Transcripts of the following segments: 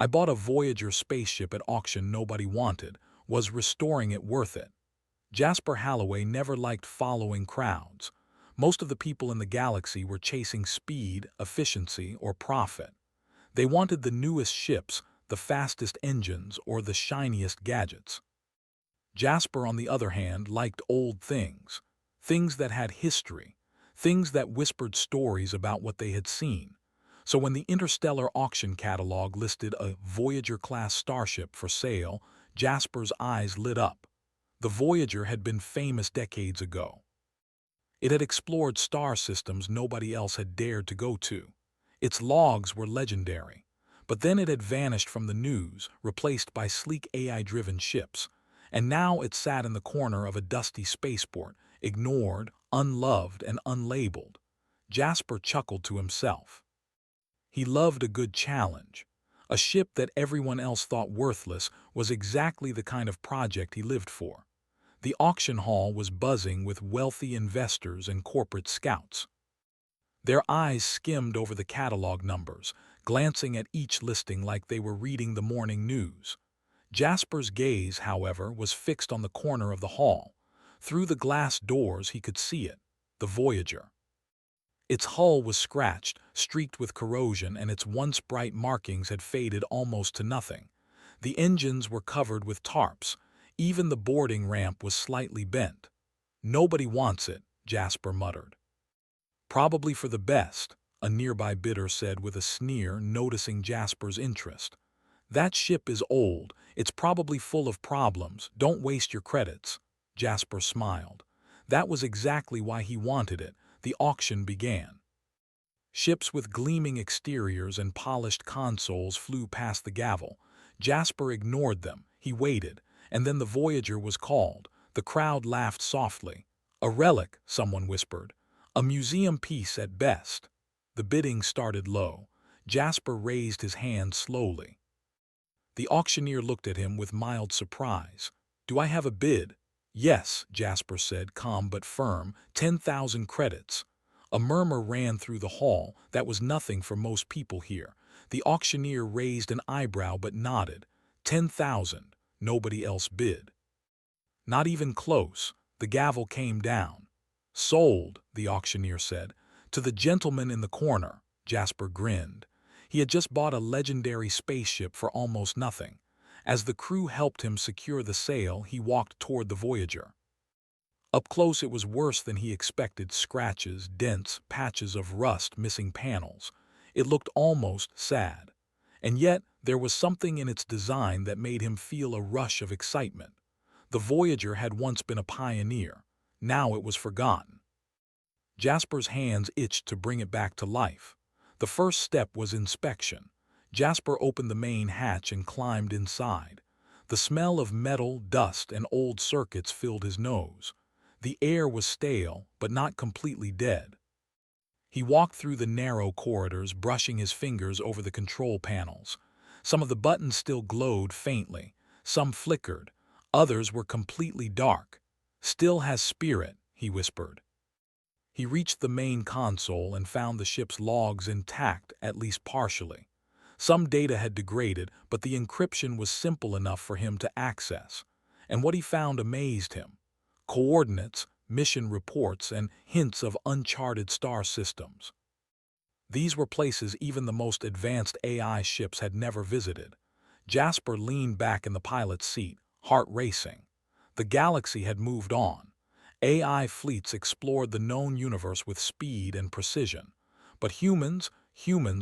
I bought a Voyager spaceship at auction nobody wanted. Was restoring it worth it? Jasper Halloway never liked following crowds. Most of the people in the galaxy were chasing speed, efficiency, or profit. They wanted the newest ships, the fastest engines, or the shiniest gadgets. Jasper, on the other hand, liked old things. Things that had history. Things that whispered stories about what they had seen. So when the interstellar auction catalog listed a Voyager-class starship for sale, Jasper's eyes lit up. The Voyager had been famous decades ago. It had explored star systems nobody else had dared to go to. Its logs were legendary. But then it had vanished from the news, replaced by sleek AI-driven ships. And now it sat in the corner of a dusty spaceport, ignored, unloved, and unlabeled. Jasper chuckled to himself. He loved a good challenge. A ship that everyone else thought worthless was exactly the kind of project he lived for. The auction hall was buzzing with wealthy investors and corporate scouts. Their eyes skimmed over the catalog numbers, glancing at each listing like they were reading the morning news. Jasper's gaze, however, was fixed on the corner of the hall. Through the glass doors he could see it, the Voyager. Its hull was scratched, streaked with corrosion, and its once bright markings had faded almost to nothing. The engines were covered with tarps. Even the boarding ramp was slightly bent. "Nobody wants it," Jasper muttered. "Probably for the best," a nearby bidder said with a sneer, noticing Jasper's interest. "That ship is old. It's probably full of problems. Don't waste your credits." Jasper smiled. That was exactly why he wanted it. The auction began. Ships with gleaming exteriors and polished consoles flew past the gavel. Jasper ignored them. He waited, and then the Voyager was called. The crowd laughed softly. "A relic," someone whispered. "A museum piece at best." The bidding started low. Jasper raised his hand slowly. The auctioneer looked at him with mild surprise. "Do I have a bid?" "Yes," Jasper said, calm but firm. 10,000 credits." A murmur ran through the hall. That was nothing for most people here. The auctioneer raised an eyebrow but nodded. 10,000. Nobody else bid. Not even close. The gavel came down. "Sold," the auctioneer said. "To the gentleman in the corner." Jasper grinned. He had just bought a legendary spaceship for almost nothing. As the crew helped him secure the sale, he walked toward the Voyager. Up close it was worse than he expected: scratches, dents, patches of rust, missing panels. It looked almost sad. And yet there was something in its design that made him feel a rush of excitement. The Voyager had once been a pioneer. Now it was forgotten. Jasper's hands itched to bring it back to life. The first step was inspection. Jasper opened the main hatch and climbed inside. The smell of metal, dust, and old circuits filled his nose. The air was stale, but not completely dead. He walked through the narrow corridors, brushing his fingers over the control panels. Some of the buttons still glowed faintly. Some flickered. Others were completely dark. "Still has spirit," he whispered. He reached the main console and found the ship's logs intact, at least partially. Some data had degraded, but the encryption was simple enough for him to access. And what he found amazed him. Coordinates, mission reports, and hints of uncharted star systems. These were places even the most advanced AI ships had never visited. Jasper leaned back in the pilot's seat, heart racing. The galaxy had moved on. AI fleets explored the known universe with speed and precision. But humans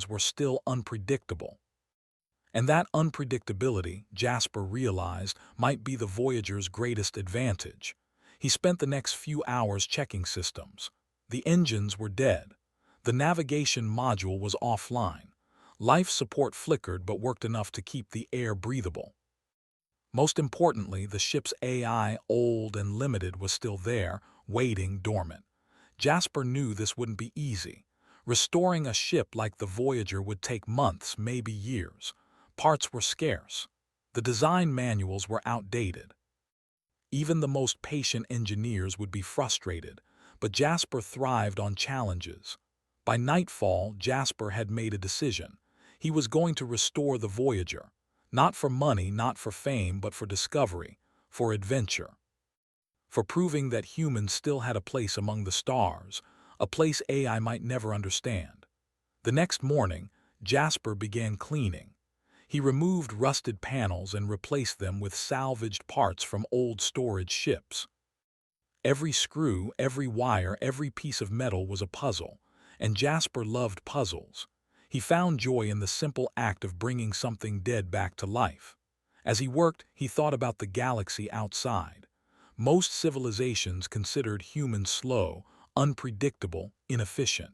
were still unpredictable. And that unpredictability, Jasper realized, might be the Voyager's greatest advantage. He spent the next few hours checking systems. The engines were dead. The navigation module was offline. Life support flickered but worked enough to keep the air breathable. Most importantly, the ship's AI, old and limited, was still there, waiting dormant. Jasper knew this wouldn't be easy. Restoring a ship like the Voyager would take months, maybe years. Parts were scarce. The design manuals were outdated. Even the most patient engineers would be frustrated, but Jasper thrived on challenges. By nightfall, Jasper had made a decision. He was going to restore the Voyager, not for money, not for fame, but for discovery, for adventure, for proving that humans still had a place among the stars, a place AI might never understand. The next morning, Jasper began cleaning. He removed rusted panels and replaced them with salvaged parts from old storage ships. Every screw, every wire, every piece of metal was a puzzle, and Jasper loved puzzles. He found joy in the simple act of bringing something dead back to life. As he worked, he thought about the galaxy outside. Most civilizations considered humans slow, unpredictable, inefficient.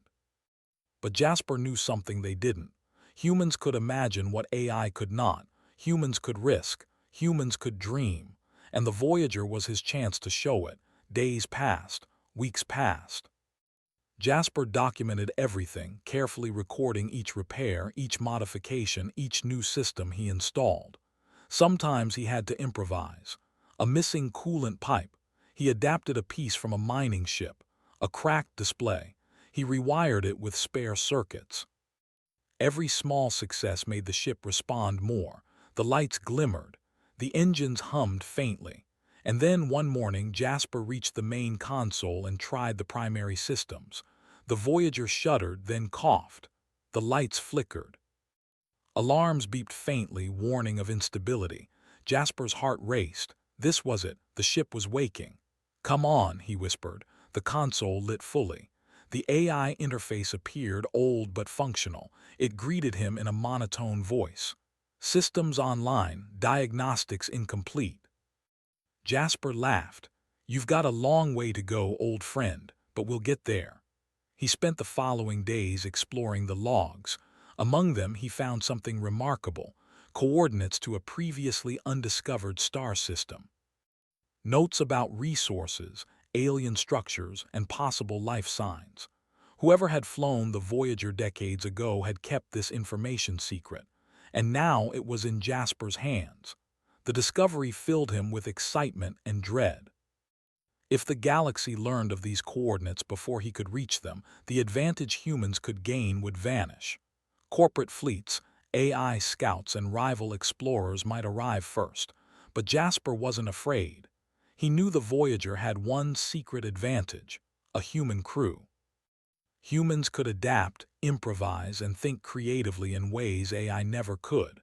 But Jasper knew something they didn't. Humans could imagine what AI could not. Humans could risk. Humans could dream. And the Voyager was his chance to show it. Days passed. Weeks passed. Jasper documented everything, carefully recording each repair, each modification, each new system he installed. Sometimes he had to improvise. A missing coolant pipe. He adapted a piece from a mining ship. A cracked display. He rewired it with spare circuits. Every small success made the ship respond more. The lights glimmered. The engines hummed faintly. And then one morning Jasper reached the main console and tried the primary systems. The Voyager shuddered, then coughed. The lights flickered. Alarms beeped faintly, warning of instability. Jasper's heart raced. This was it. The ship was waking. "Come on," he whispered. The console lit fully. The AI interface appeared, old but functional. It greeted him in a monotone voice. "Systems online, diagnostics incomplete." Jasper laughed. "You've got a long way to go, old friend, but we'll get there." He spent the following days exploring the logs. Among them, he found something remarkable: coordinates to a previously undiscovered star system. Notes about resources, alien structures, and possible life signs. Whoever had flown the Voyager decades ago had kept this information secret, and now it was in Jasper's hands. The discovery filled him with excitement and dread. If the galaxy learned of these coordinates before he could reach them, the advantage humans could gain would vanish. Corporate fleets, AI scouts, and rival explorers might arrive first, but Jasper wasn't afraid. He knew the Voyager had one secret advantage: a human crew. Humans could adapt, improvise, and think creatively in ways AI never could.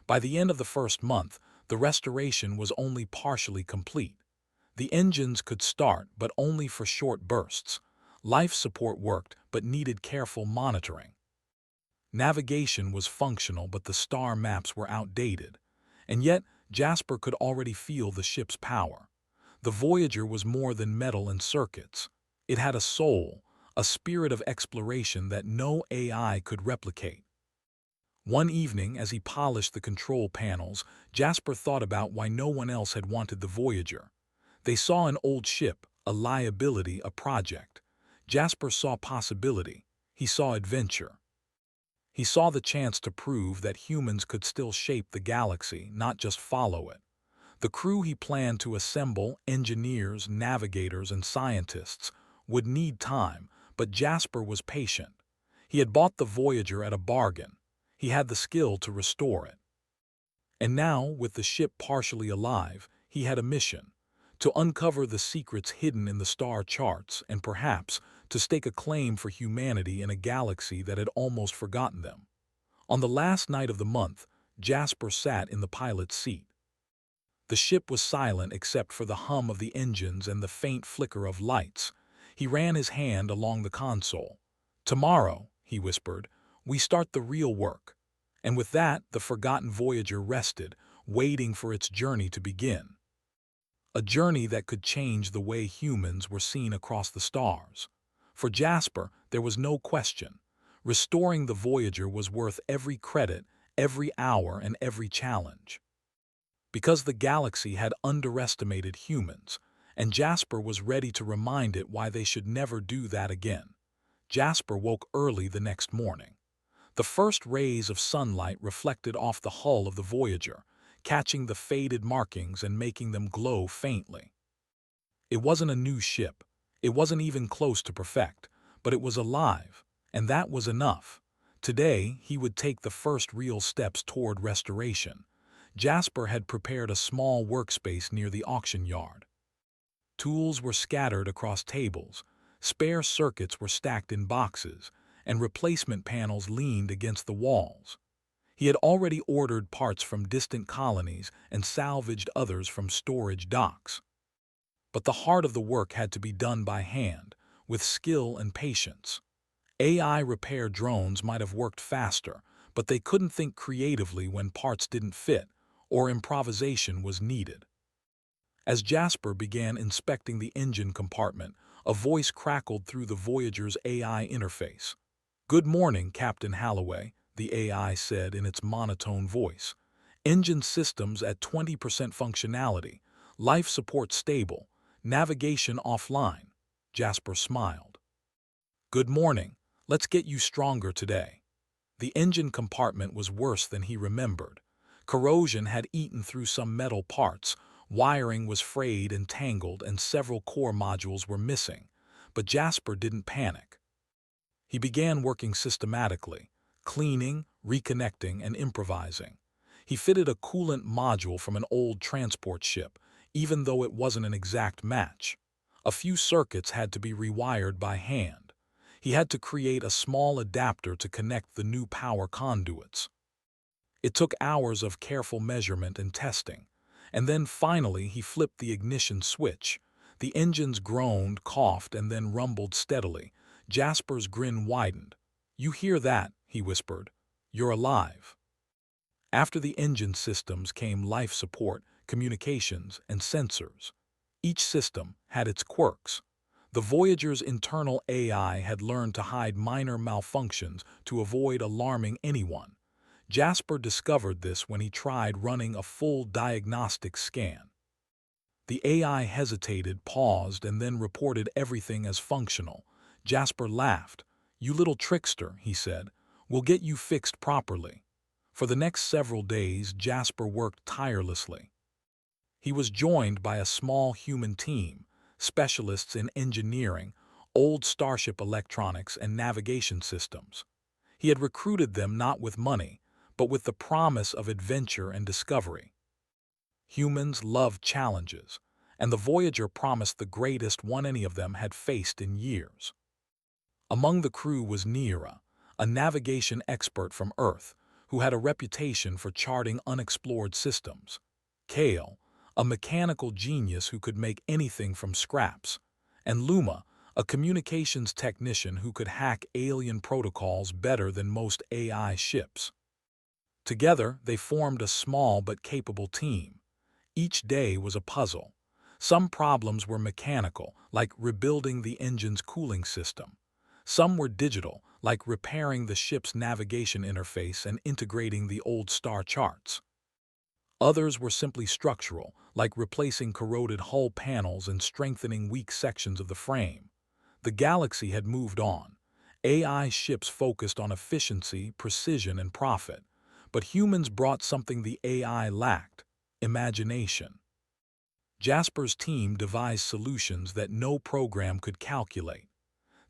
By the end of the first month, the restoration was only partially complete. The engines could start, but only for short bursts. Life support worked, but needed careful monitoring. Navigation was functional, but the star maps were outdated. And yet, Jasper could already feel the ship's power. The Voyager was more than metal and circuits. It had a soul, a spirit of exploration that no AI could replicate. One evening, as he polished the control panels, Jasper thought about why no one else had wanted the Voyager. They saw an old ship, a liability, a project. Jasper saw possibility. He saw adventure. He saw the chance to prove that humans could still shape the galaxy, not just follow it. The crew he planned to assemble, engineers, navigators, and scientists, would need time, but Jasper was patient. He had bought the Voyager at a bargain. He had the skill to restore it. And now, with the ship partially alive, he had a mission: to uncover the secrets hidden in the star charts and perhaps to stake a claim for humanity in a galaxy that had almost forgotten them. On the last night of the month, Jasper sat in the pilot's seat. The ship was silent except for the hum of the engines and the faint flicker of lights. He ran his hand along the console. "Tomorrow," he whispered, "we start the real work." And with that, the forgotten Voyager rested, waiting for its journey to begin. A journey that could change the way humans were seen across the stars. For Jasper, there was no question. Restoring the Voyager was worth every credit, every hour, and every challenge. Because the galaxy had underestimated humans, and Jasper was ready to remind it why they should never do that again. Jasper woke early the next morning. The first rays of sunlight reflected off the hull of the Voyager, catching the faded markings and making them glow faintly. It wasn't a new ship. It wasn't even close to perfect, but it was alive, and that was enough. Today, he would take the first real steps toward restoration. Jasper had prepared a small workspace near the auction yard. Tools were scattered across tables, spare circuits were stacked in boxes, and replacement panels leaned against the walls. He had already ordered parts from distant colonies and salvaged others from storage docks. But the heart of the work had to be done by hand, with skill and patience. AI repair drones might have worked faster, but they couldn't think creatively when parts didn't fit or improvisation was needed. As Jasper began inspecting the engine compartment, a voice crackled through the Voyager's AI interface. "Good morning, Captain Halloway," the AI said in its monotone voice. "Engine systems at 20% functionality, life support stable, navigation offline." Jasper smiled. "Good morning. Let's get you stronger today." The engine compartment was worse than he remembered. Corrosion had eaten through some metal parts, wiring was frayed and tangled, and several core modules were missing. But Jasper didn't panic. He began working systematically, cleaning, reconnecting, and improvising. He fitted a coolant module from an old transport ship, even though it wasn't an exact match. A few circuits had to be rewired by hand. He had to create a small adapter to connect the new power conduits. It took hours of careful measurement and testing, and then finally he flipped the ignition switch. The engines groaned, coughed, and then rumbled steadily. Jasper's grin widened. "You hear that?" he whispered. "You're alive." After the engine systems came life support, communications, and sensors. Each system had its quirks. The Voyager's internal AI had learned to hide minor malfunctions to avoid alarming anyone. Jasper discovered this when he tried running a full diagnostic scan. The AI hesitated, paused, and then reported everything as functional. Jasper laughed. "You little trickster," he said. "We'll get you fixed properly." For the next several days, Jasper worked tirelessly. He was joined by a small human team, specialists in engineering, old Starship electronics, and navigation systems. He had recruited them not with money, but with the promise of adventure and discovery. Humans loved challenges, and the Voyager promised the greatest one any of them had faced in years. Among the crew was Neera, a navigation expert from Earth, who had a reputation for charting unexplored systems. Kale, a mechanical genius who could make anything from scraps. And Luma, a communications technician who could hack alien protocols better than most AI ships. Together, they formed a small but capable team. Each day was a puzzle. Some problems were mechanical, like rebuilding the engine's cooling system. Some were digital, like repairing the ship's navigation interface and integrating the old star charts. Others were simply structural, like replacing corroded hull panels and strengthening weak sections of the frame. The galaxy had moved on. AI ships focused on efficiency, precision, and profit. But humans brought something the AI lacked: imagination. Jasper's team devised solutions that no program could calculate.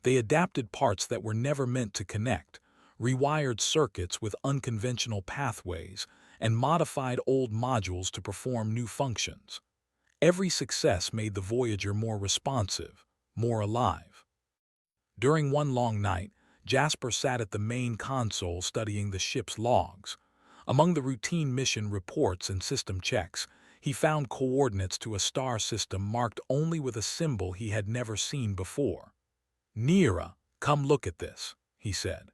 They adapted parts that were never meant to connect, rewired circuits with unconventional pathways, and modified old modules to perform new functions. Every success made the Voyager more responsive, more alive. During one long night, Jasper sat at the main console studying the ship's logs. Among the routine mission reports and system checks, he found coordinates to a star system marked only with a symbol he had never seen before. "Neera, come look at this," he said.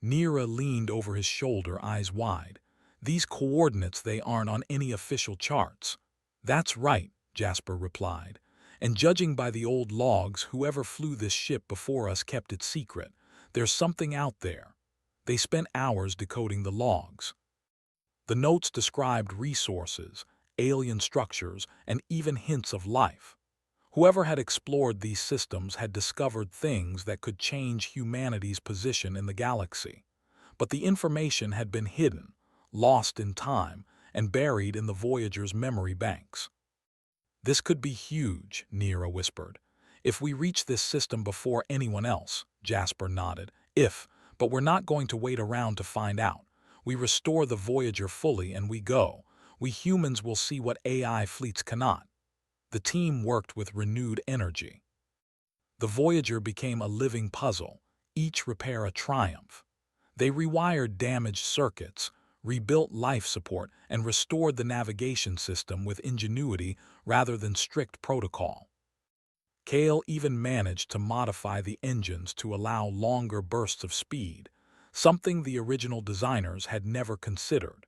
Neera leaned over his shoulder, eyes wide. "These coordinates, they aren't on any official charts." "That's right," Jasper replied. "And judging by the old logs, whoever flew this ship before us kept it secret. There's something out there." They spent hours decoding the logs. The notes described resources, alien structures, and even hints of life. Whoever had explored these systems had discovered things that could change humanity's position in the galaxy. But the information had been hidden, lost in time, and buried in the Voyager's memory banks. "This could be huge," Neera whispered. "If we reach this system before anyone else," Jasper nodded. "If, But we're not going to wait around to find out. We restore the Voyager fully and we go. We humans will see what AI fleets cannot. The team worked with renewed energy. The Voyager became a living puzzle, each repair a triumph. They rewired damaged circuits, rebuilt life support, and restored the navigation system with ingenuity rather than strict protocol. Kale even managed to modify the engines to allow longer bursts of speed, something the original designers had never considered.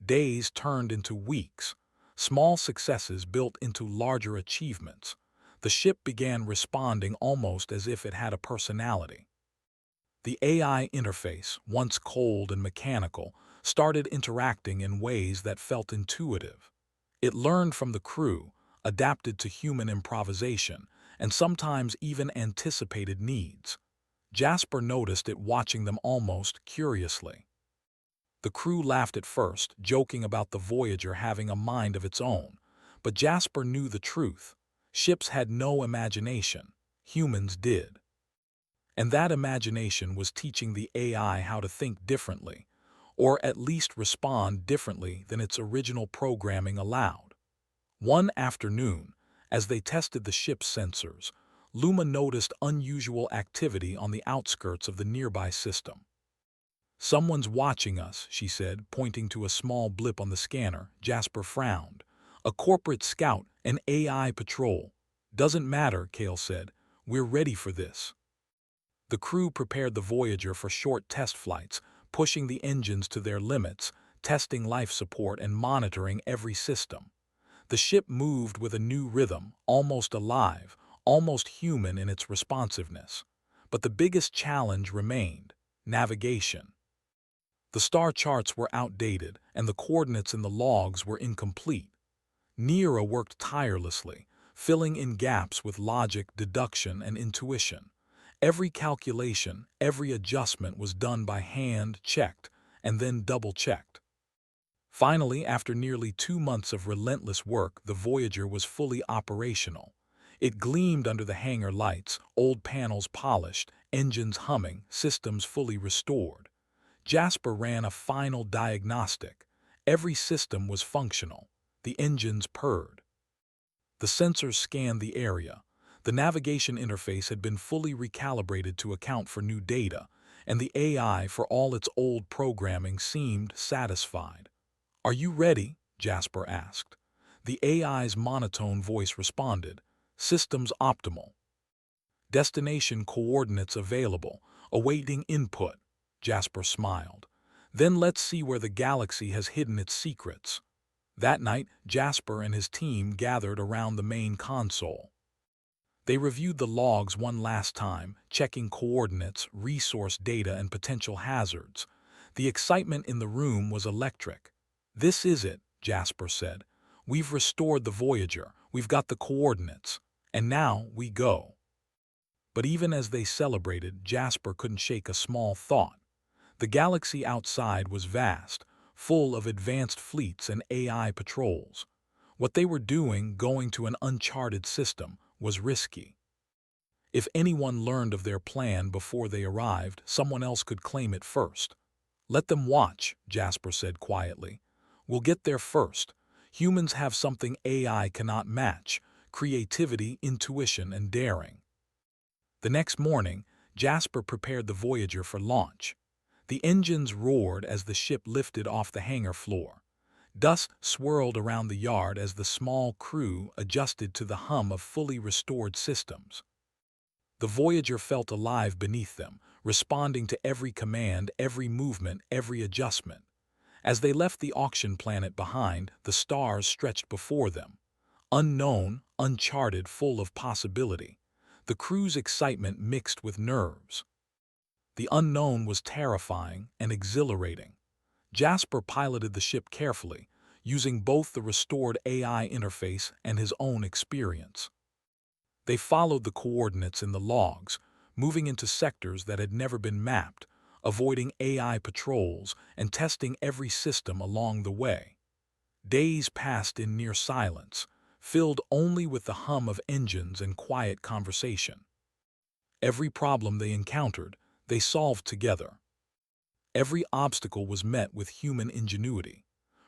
Days turned into weeks, small successes built into larger achievements. The ship began responding almost as if it had a personality. The AI interface, once cold and mechanical, started interacting in ways that felt intuitive. It learned from the crew, adapted to human improvisation, and sometimes even anticipated needs. Jasper noticed it watching them almost curiously. The crew laughed at first, joking about the Voyager having a mind of its own. But Jasper knew the truth. Ships had no imagination. Humans did. And that imagination was teaching the AI how to think differently, or at least respond differently than its original programming allowed. One afternoon, as they tested the ship's sensors, Luma noticed unusual activity on the outskirts of the nearby system. "Someone's watching us," she said, pointing to a small blip on the scanner. Jasper frowned. "A corporate scout, an AI patrol." "Doesn't matter," Kale said. "We're ready for this." The crew prepared the Voyager for short test flights, pushing the engines to their limits, testing life support and monitoring every system. The ship moved with a new rhythm, almost alive, almost human in its responsiveness. But the biggest challenge remained: navigation. The star charts were outdated, and the coordinates in the logs were incomplete. Neera worked tirelessly, filling in gaps with logic, deduction, and intuition. Every calculation, every adjustment was done by hand, checked, and then double-checked. Finally, after nearly 2 months of relentless work, the Voyager was fully operational. It gleamed under the hangar lights, old panels polished, engines humming, systems fully restored. Jasper ran a final diagnostic. Every system was functional. The engines purred. The sensors scanned the area. The navigation interface had been fully recalibrated to account for new data, and the AI, for all its old programming, seemed satisfied. "Are you ready?" Jasper asked. The AI's monotone voice responded, "Systems optimal. Destination coordinates available, awaiting input." Jasper smiled. "Then let's see where the galaxy has hidden its secrets." That night, Jasper and his team gathered around the main console. They reviewed the logs one last time, checking coordinates, resource data, and potential hazards. The excitement in the room was electric. "This is it," Jasper said. "We've restored the Voyager, we've got the coordinates, and now we go." But even as they celebrated, Jasper couldn't shake a small thought. The galaxy outside was vast, full of advanced fleets and AI patrols. What they were doing, going to an uncharted system, was risky. If anyone learned of their plan before they arrived, someone else could claim it first. "Let them watch," Jasper said quietly. "We'll get there first. Humans have something AI cannot match: creativity, intuition, and daring." The next morning, Jasper prepared the Voyager for launch. The engines roared as the ship lifted off the hangar floor. Dust swirled around the yard as the small crew adjusted to the hum of fully restored systems. The Voyager felt alive beneath them, responding to every command, every movement, every adjustment. As they left the auction planet behind, the stars stretched before them. Unknown, uncharted, full of possibility. The crew's excitement mixed with nerves. The unknown was terrifying and exhilarating. Jasper piloted the ship carefully, using both the restored AI interface and his own experience. They followed the coordinates in the logs, moving into sectors that had never been mapped, avoiding AI patrols and testing every system along the way. Days passed in near silence, filled only with the hum of engines and quiet conversation. Every problem they encountered, they solved together. Every obstacle was met with human ingenuity,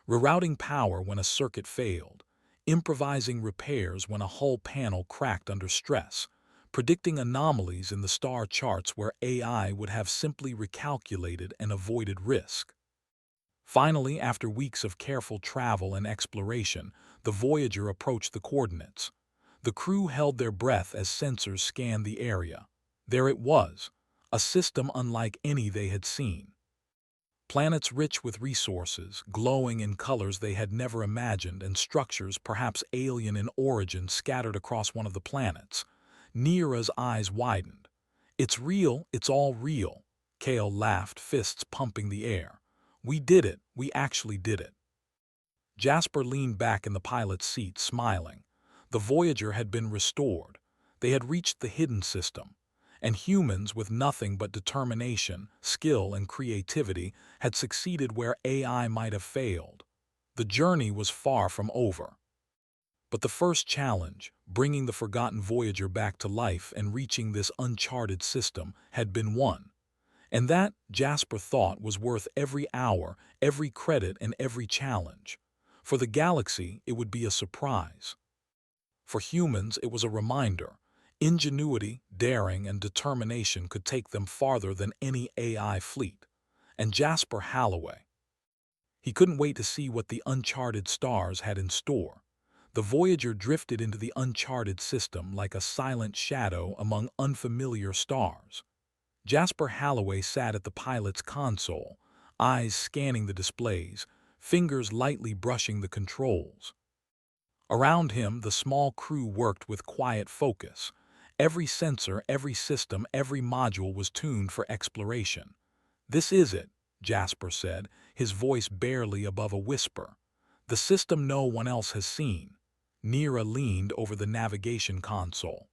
rerouting power when a circuit failed, improvising repairs when a hull panel cracked under stress, predicting anomalies in the star charts where AI would have simply recalculated and avoided risk. Finally, after weeks of careful travel and exploration, the Voyager approached the coordinates. The crew held their breath as sensors scanned the area. There it was, a system unlike any they had seen. Planets rich with resources, glowing in colors they had never imagined, and structures perhaps alien in origin scattered across one of the planets. Neera's eyes widened. "It's real, it's all real." Kale laughed, fists pumping the air. "We did it, we actually did it." Jasper leaned back in the pilot's seat, smiling. The Voyager had been restored. They had reached the hidden system, and humans with nothing but determination, skill, and creativity had succeeded where AI might have failed. The journey was far from over. But the first challenge, bringing the forgotten Voyager back to life and reaching this uncharted system, had been won. And that, Jasper thought, was worth every hour, every credit, and every challenge. For the galaxy, it would be a surprise. For humans, it was a reminder. Ingenuity, daring, and determination could take them farther than any AI fleet. And Jasper Halloway. He couldn't wait to see what the uncharted stars had in store. The Voyager drifted into the uncharted system like a silent shadow among unfamiliar stars. Jasper Halloway sat at the pilot's console, eyes scanning the displays, fingers lightly brushing the controls. Around him, the small crew worked with quiet focus. Every sensor, every system, every module was tuned for exploration. "This is it," Jasper said, his voice barely above a whisper. "The system no one else has seen." Neera leaned over the navigation console.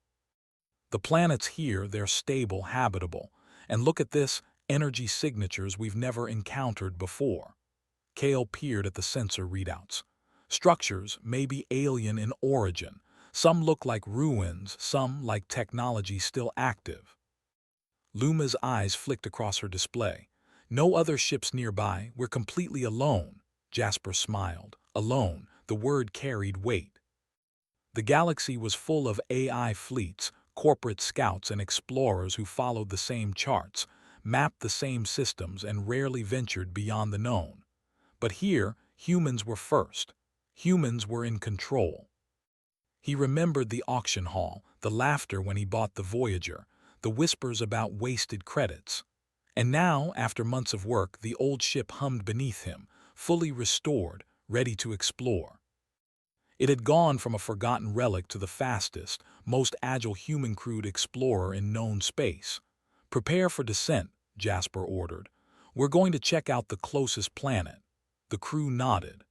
"The planet's here, they're stable, habitable. And look at this, energy signatures we've never encountered before." Kale peered at the sensor readouts. Structures, maybe alien in origin. Some look like ruins, some like technology still active. Luma's eyes flicked across her display. "No other ships nearby, we're completely alone." Jasper smiled. Alone, the word carried weight. The galaxy was full of AI fleets, corporate scouts and explorers who followed the same charts, mapped the same systems, and rarely ventured beyond the known. But here, humans were first. Humans were in control. He remembered the auction hall, the laughter when he bought the Voyager, the whispers about wasted credits. And now, after months of work, the old ship hummed beneath him, fully restored, ready to explore. It had gone from a forgotten relic to the fastest, most agile human-crewed explorer in known space. "Prepare for descent," Jasper ordered. "We're going to check out the closest planet." The crew nodded.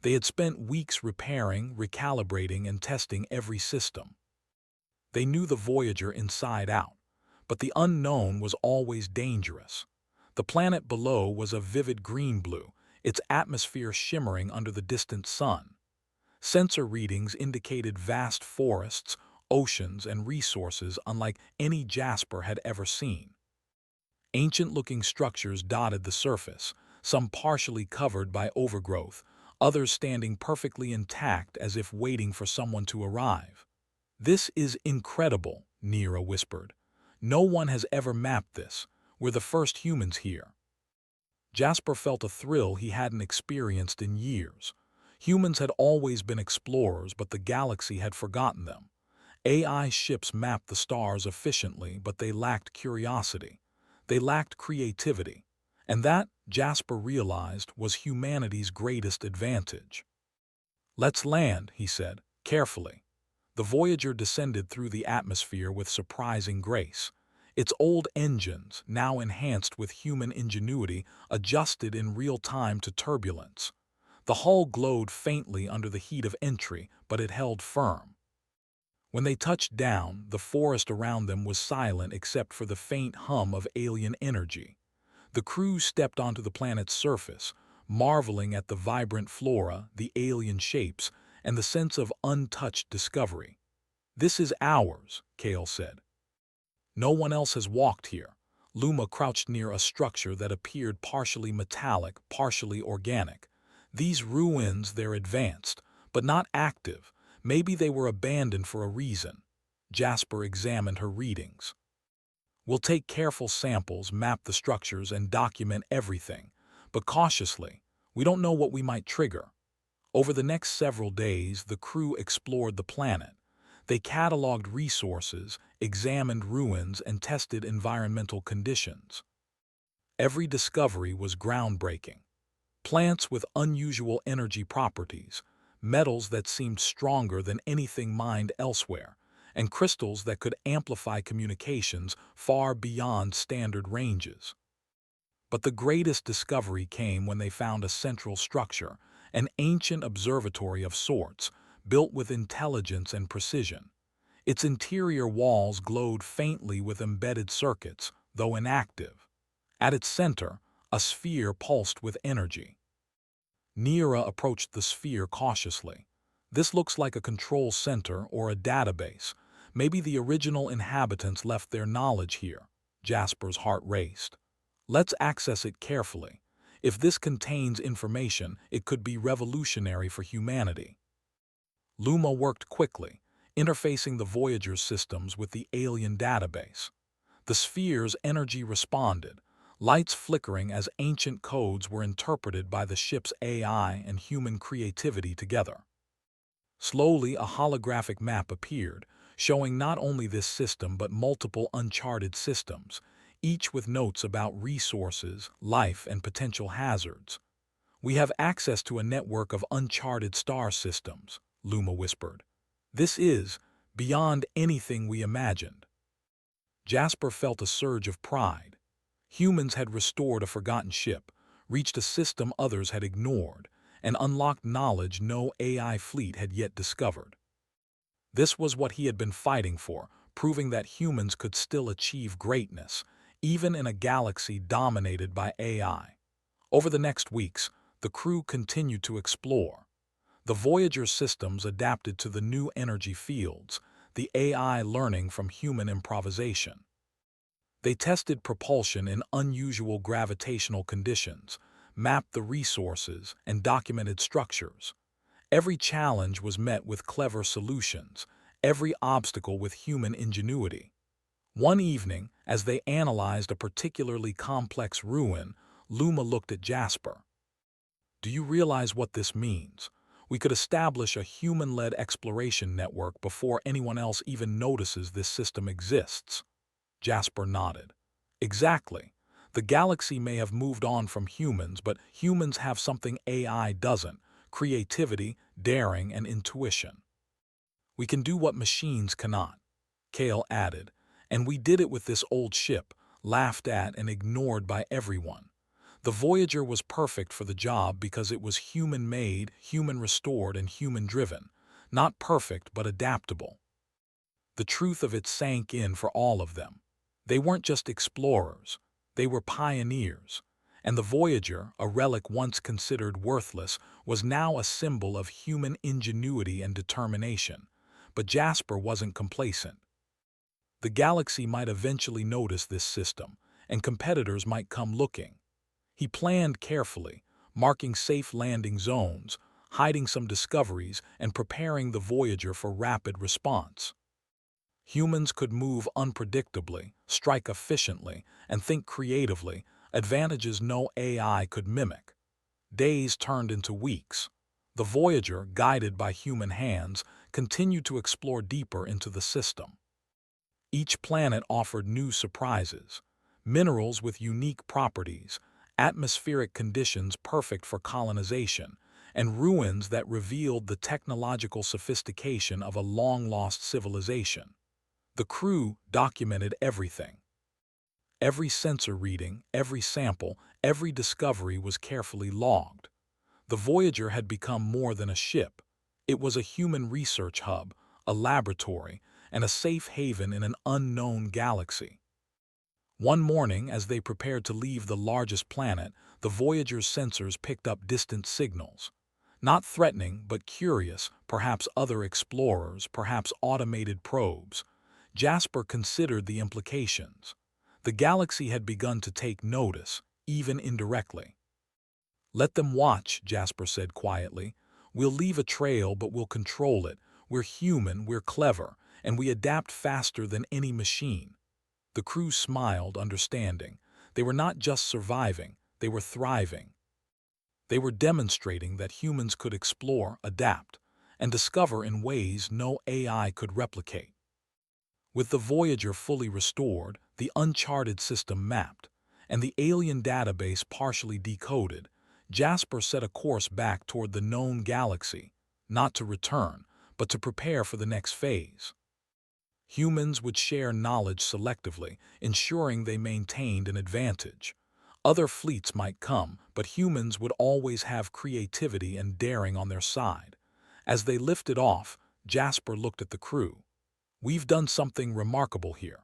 They had spent weeks repairing, recalibrating, and testing every system. They knew the Voyager inside out, but the unknown was always dangerous. The planet below was a vivid green-blue, its atmosphere shimmering under the distant sun. Sensor readings indicated vast forests, oceans, and resources unlike any Jasper had ever seen. Ancient-looking structures dotted the surface, some partially covered by overgrowth, others standing perfectly intact as if waiting for someone to arrive. "This is incredible," Neera whispered. "No one has ever mapped this. We're the first humans here." Jasper felt a thrill he hadn't experienced in years. Humans had always been explorers, but the galaxy had forgotten them. AI ships mapped the stars efficiently, but they lacked curiosity. They lacked creativity. And that, Jasper realized, was humanity's greatest advantage. "Let's land," he said, carefully. The Voyager descended through the atmosphere with surprising grace. Its old engines, now enhanced with human ingenuity, adjusted in real time to turbulence. The hull glowed faintly under the heat of entry, but it held firm. When they touched down, the forest around them was silent except for the faint hum of alien energy. The crew stepped onto the planet's surface, marveling at the vibrant flora, the alien shapes, and the sense of untouched discovery. "This is ours," Kale said. "No one else has walked here. Luma crouched near a structure that appeared partially metallic, partially organic. These ruins, they're advanced, but not active. Maybe they were abandoned for a reason. Jasper examined her readings. We'll take careful samples, map the structures, and document everything. But cautiously, we don't know what we might trigger. Over the next several days, the crew explored the planet. They cataloged resources, examined ruins, and tested environmental conditions. Every discovery was groundbreaking. Plants with unusual energy properties, metals that seemed stronger than anything mined elsewhere, and crystals that could amplify communications far beyond standard ranges. But the greatest discovery came when they found a central structure, an ancient observatory of sorts, built with intelligence and precision. Its interior walls glowed faintly with embedded circuits, though inactive. At its center, a sphere pulsed with energy. Neera approached the sphere cautiously. This looks like a control center or a database. Maybe the original inhabitants left their knowledge here. Jasper's heart raced. Let's access it carefully. If this contains information, it could be revolutionary for humanity. Luma worked quickly, interfacing the Voyager systems with the alien database. The sphere's energy responded, lights flickering as ancient codes were interpreted by the ship's AI and human creativity together. Slowly, a holographic map appeared, showing not only this system but multiple uncharted systems, each with notes about resources, life, and potential hazards. We have access to a network of uncharted star systems, Luma whispered. This is beyond anything we imagined. Jasper felt a surge of pride. Humans had restored a forgotten ship, reached a system others had ignored, and unlocked knowledge no AI fleet had yet discovered. This was what he had been fighting for, proving that humans could still achieve greatness, even in a galaxy dominated by AI. Over the next weeks, the crew continued to explore. The Voyager systems adapted to the new energy fields, the AI learning from human improvisation. They tested propulsion in unusual gravitational conditions, mapped the resources, and documented structures. Every challenge was met with clever solutions, every obstacle with human ingenuity. One evening, as they analyzed a particularly complex ruin, Luma looked at Jasper. Do you realize what this means? We could establish a human-led exploration network before anyone else even notices this system exists. Jasper nodded. Exactly. The galaxy may have moved on from humans, but humans have something AI doesn't: creativity, daring, and intuition. We can do what machines cannot, Kale added, and we did it with this old ship, laughed at and ignored by everyone. The Voyager was perfect for the job because it was human-made, human-restored, and human-driven. Not perfect, but adaptable. The truth of it sank in for all of them. They weren't just explorers. They were pioneers. And the Voyager, a relic once considered worthless, was now a symbol of human ingenuity and determination. But Jasper wasn't complacent. The galaxy might eventually notice this system, and competitors might come looking. He planned carefully, marking safe landing zones, hiding some discoveries, and preparing the Voyager for rapid response. Humans could move unpredictably, strike efficiently, and think creatively, advantages no AI could mimic. Days turned into weeks. The Voyager, guided by human hands, continued to explore deeper into the system. Each planet offered new surprises: minerals with unique properties, atmospheric conditions perfect for colonization, and ruins that revealed the technological sophistication of a long-lost civilization. The crew documented everything. Every sensor reading, every sample, every discovery was carefully logged. The Voyager had become more than a ship. It was a human research hub, a laboratory, and a safe haven in an unknown galaxy. One morning, as they prepared to leave the largest planet, the Voyager's sensors picked up distant signals. Not threatening, but curious, perhaps other explorers, perhaps automated probes. Jasper considered the implications. The galaxy had begun to take notice, even indirectly. "Let them watch," Jasper said quietly. "We'll leave a trail, but we'll control it. We're human, we're clever, and we adapt faster than any machine." The crew smiled, understanding. They were not just surviving, they were thriving. They were demonstrating that humans could explore, adapt, and discover in ways no AI could replicate. With the Voyager fully restored, the uncharted system mapped, and the alien database partially decoded, Jasper set a course back toward the known galaxy, not to return, but to prepare for the next phase. Humans would share knowledge selectively, ensuring they maintained an advantage. Other fleets might come, but humans would always have creativity and daring on their side. As they lifted off, Jasper looked at the crew. "We've done something remarkable here.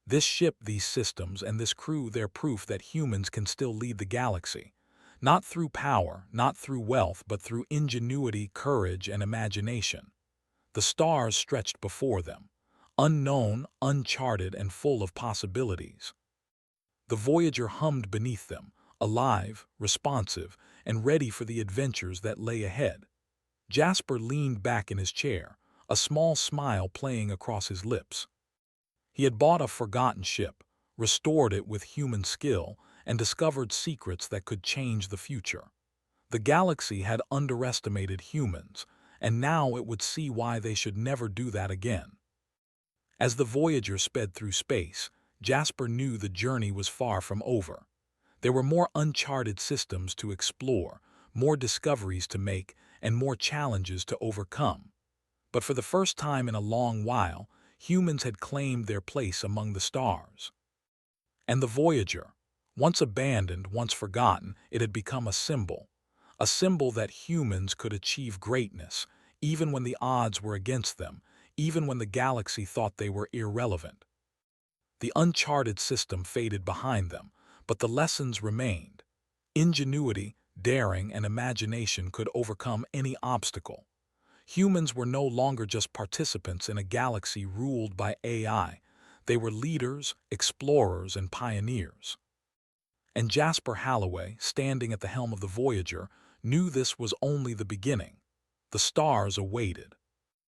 This ship, these systems, and this crew, they're proof that humans can still lead the galaxy. Not through power, not through wealth, but through ingenuity, courage, and imagination." The stars stretched before them, unknown, uncharted, and full of possibilities. The Voyager hummed beneath them, alive, responsive, and ready for the adventures that lay ahead. Jasper leaned back in his chair, a small smile playing across his lips. He had bought a forgotten ship, restored it with human skill, and discovered secrets that could change the future. The galaxy had underestimated humans, and now it would see why they should never do that again. As the Voyager sped through space, Jasper knew the journey was far from over. There were more uncharted systems to explore, more discoveries to make, and more challenges to overcome. But for the first time in a long while, humans had claimed their place among the stars. And the Voyager, once abandoned, once forgotten, it had become a symbol that humans could achieve greatness, even when the odds were against them, even when the galaxy thought they were irrelevant. The uncharted system faded behind them, but the lessons remained. Ingenuity, daring, and imagination could overcome any obstacle. Humans were no longer just participants in a galaxy ruled by AI. They were leaders, explorers, and pioneers. And Jasper Halloway, standing at the helm of the Voyager, knew this was only the beginning. The stars awaited.